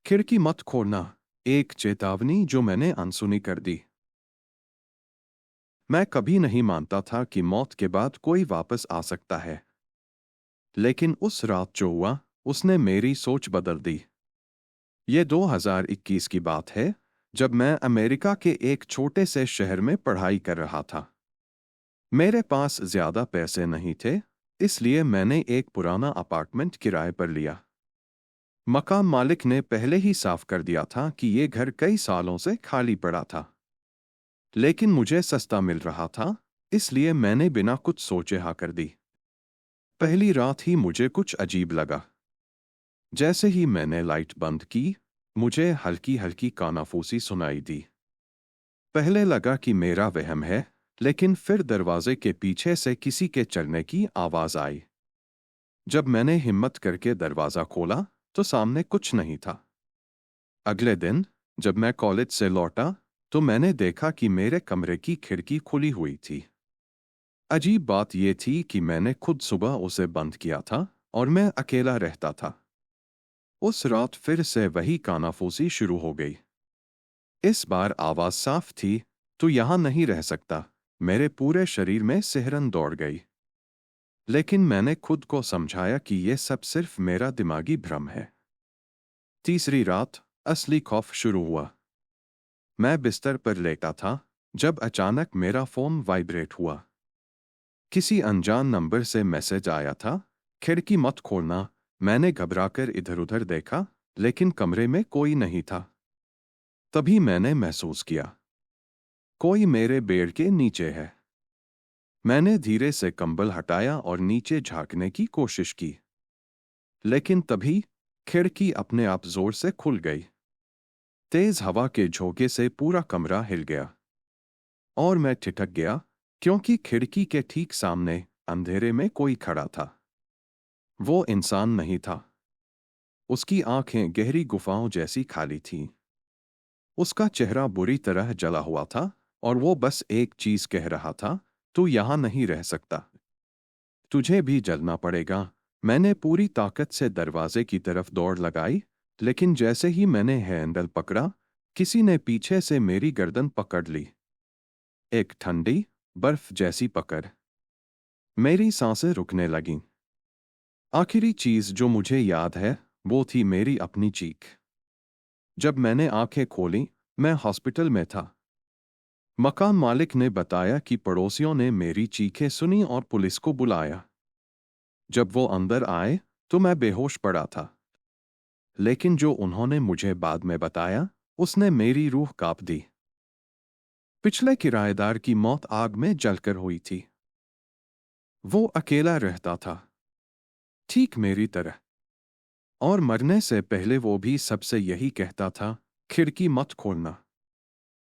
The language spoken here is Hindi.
खिड़की मत खोलना, एक चेतावनी जो मैंने अनसुनी कर दी। मैं कभी नहीं मानता था कि मौत के बाद कोई वापस आ सकता है, लेकिन उस रात जो हुआ, उसने मेरी सोच बदल दी। ये 2021 की बात है, जब मैं अमेरिका के एक छोटे से शहर में पढ़ाई कर रहा था। मेरे पास ज्यादा पैसे नहीं थे, इसलिए मैंने एक पुराना अपार्टमेंट किराए पर लिया। मकान मालिक ने पहले ही साफ कर दिया था कि ये घर कई सालों से खाली पड़ा था, लेकिन मुझे सस्ता मिल रहा था, इसलिए मैंने बिना कुछ सोचे हाँ कर दी। पहली रात ही मुझे कुछ अजीब लगा। जैसे ही मैंने लाइट बंद की, मुझे हल्की हल्की कानाफूसी सुनाई दी। पहले लगा कि मेरा वहम है, लेकिन फिर दरवाजे के पीछे से किसी के चलने की आवाज आई। जब मैंने हिम्मत करके दरवाजा खोला, तो सामने कुछ नहीं था। अगले दिन, जब मैं कॉलेज से लौटा, तो मैंने देखा कि मेरे कमरे की खिड़की खुली हुई थी। अजीब बात यह थी कि मैंने खुद सुबह उसे बंद किया था और मैं अकेला रहता था। उस रात फिर से वही कानाफूसी शुरू हो गई। इस बार आवाज साफ थी, "तू यहां नहीं रह सकता।" मेरे पूरे शरीर में सिहरन दौड़ गई। लेकिन मैंने खुद को समझाया कि यह सब सिर्फ मेरा दिमागी भ्रम है। तीसरी रात, असली खौफ शुरू हुआ। मैं बिस्तर पर लेटा था, जब अचानक मेरा फोन वाइब्रेट हुआ। किसी अनजान नंबर से मैसेज आया था, "खिड़की मत खोलना।" मैंने घबराकर इधर-उधर देखा, लेकिन कमरे में कोई नहीं था। तभी मैंने महसूस किया, कोई मेरे बेड के नीचे है। मैंने धीरे से कंबल हटाया और नीचे झांकने की कोशिश की। लेकिन तभी खिड़की अपने आप जोर से खुल गई। तेज हवा के झोंके से पूरा कमरा हिल गया और मैं ठिठक गया, क्योंकि खिड़की के ठीक सामने अंधेरे में कोई खड़ा था। वो इंसान नहीं था। उसकी आंखें गहरी गुफाओं जैसी खाली थीं। उसका चेहरा बुरी तरह जला हुआ था और वो बस एक चीज कह रहा था, "तू यहां नहीं रह सकता। तुझे भी जलना पड़ेगा।" मैंने पूरी ताकत से दरवाजे की तरफ दौड़ लगाई, लेकिन जैसे ही मैंने हैंडल पकड़ा, किसी ने पीछे से मेरी गर्दन पकड़ ली। एक ठंडी, बर्फ जैसी पकड़। मेरी सांसें रुकने लगीं। आखिरी चीज जो मुझे याद है, वो थी मेरी अपनी चीख। जब मैंने आंखें खोलीं, मैं हॉस्पिटल में था। मकान मालिक ने बताया कि पड़ोसियों ने मेरी चीखें सुनी और पुलिस को बुलाया। जब वो अंदर आए, तो मैं बेहोश पड़ा था। लेकिन जो उन्होंने मुझे बाद में बताया, उसने मेरी रूह कांप दी। पिछले किराएदार की मौत आग में जलकर हुई थी। वो अकेला रहता था, ठीक मेरी तरह। और मरने से पहले वो भी सबसे यही कहता था, "खिड़की मत खोलना।"